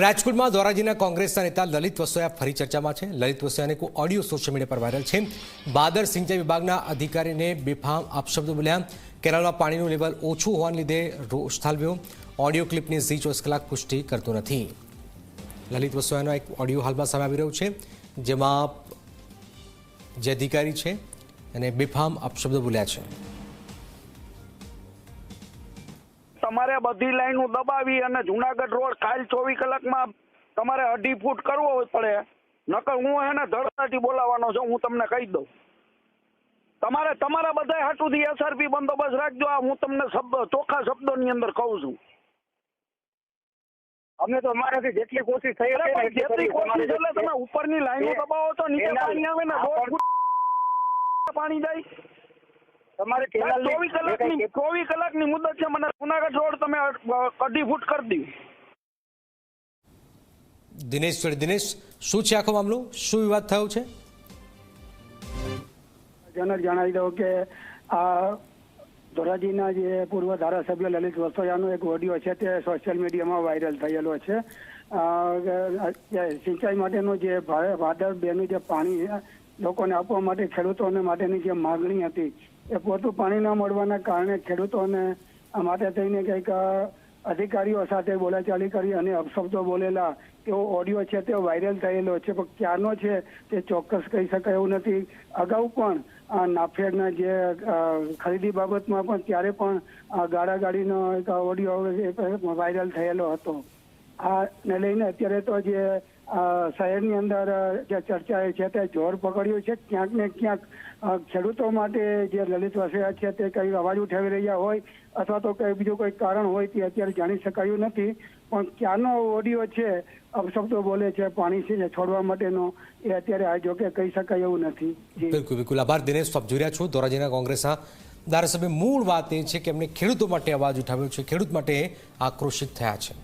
રાજકોટમાં ધોરાજીના કોંગ્રેસના નેતા લલિત વસોયા ફરી ચર્ચામાં છે। લલિત વસોયાને કોઈ ઓડિયો સોશિયલ મીડિયા પર વાયરલ છે। બાદર સિંચાઈ વિભાગના અધિકારીને બેફામ અપશબ્દો બોલ્યા। કેનાલમાં પાણીનું લેવલ ઓછું હોવાને લીધે રોષ ઠાલવ્યો। ઓડિયો ક્લિપની ઝી 24 કલાક પુષ્ટિ કરતું નથી। લલિત વસોયાનો એક ઓડિયો હાલમાં સામે આવી રહ્યો છે, જેમાં જે અધિકારી છે એને બેફામ અપશબ્દો બોલ્યા છે। તમારે બધી લાઈનો દબાવી અને જુનાગઢ રોડ કાલ 24 કલાકમાં તમારે 2.5 ફૂટ કરવો પડે, નકર હું એને ધરતીથી બોલાવવાનો છું। હું તમને કહી દઉં, તમારે તમારા બધા હાટુથી SRP બંદોબસ્ત રાખજો। આ હું તમને ચોખ્ખા શબ્દોની અંદર કહું છું। અમે તો અમારાથી જેટલી કોશિશ થઈ જેટલી કોશિશ એટલે તમે ઉપરની લાઈનો દબાવો તો નીચે પાણી આવે ને 2 ફૂટ પાણી જાય। તમારે 24 કલાકની મુદત છે। મને જુનાગઢ રોડ તમે 2.5 ફૂટ કરી દીધું। દિનેશ, શું છે આખો મામલો? શું વિવાદ થયો છે? જણાવી દઉં કે આ ધોરાજીના જે પૂર્વ ધારાસભ્ય લલિત વસોયાનો એક ઓડિયો છે તે સોશિયલ મીડિયામાં વાયરલ થયેલો છે। સિંચાઈ માટેનું જે ભાદર બેનું જે પાણી લોકોને આપવા માટે ખેડૂતોને માટેની જે માગણી હતી એ પૂરતું પાણી ન મળવાના કારણે ખેડૂતોને માટે થઈને કંઈક અધિકારીઓ સાથે બોલાચાલી કરી અને અપશબ્દો બોલેલા એવો ઓડિયો છે તે વાયરલ થયેલો છે, પણ ક્યારનો છે તે ચોક્કસ કહી શકાય એવું નથી। અગાઉ પણ નાફેડના જે ખરીદી બાબતમાં પણ ત્યારે પણ ગાળાગાળીનો એક ઓડિયો વાયરલ થયેલો હતો। આને લઈને અત્યારે તો જે શહેરની અંદર જે ચર્ચા છે તે જોર પકડ્યું છે। ક્યાંક ને ક્યાંક ખેડૂતો માટે જે લલિત વસોયા છે તે કંઈ અવાજ ઉઠાવી રહ્યા હોય અથવા તો કંઈ બીજું કોઈ કારણ હોય તે અત્યારે જાણી શકાયું નથી, પણ ક્યાંનો ઓડિયો છે અપશબ્દો બોલે છે પાણી છે છોડવા માટેનો એ અત્યારે આ જોકે કહી શકાય એવું નથી। બિલકુલ આભાર દિનેશ। આપ જોઈ રહ્યા છો ધોરાજીના કોંગ્રેસના ધારાસભ્ય મૂળ વાત એ છે કે એમને ખેડૂતો માટે અવાજ ઉઠાવ્યો છે, ખેડૂત માટે આક્રોશિત થયા છે।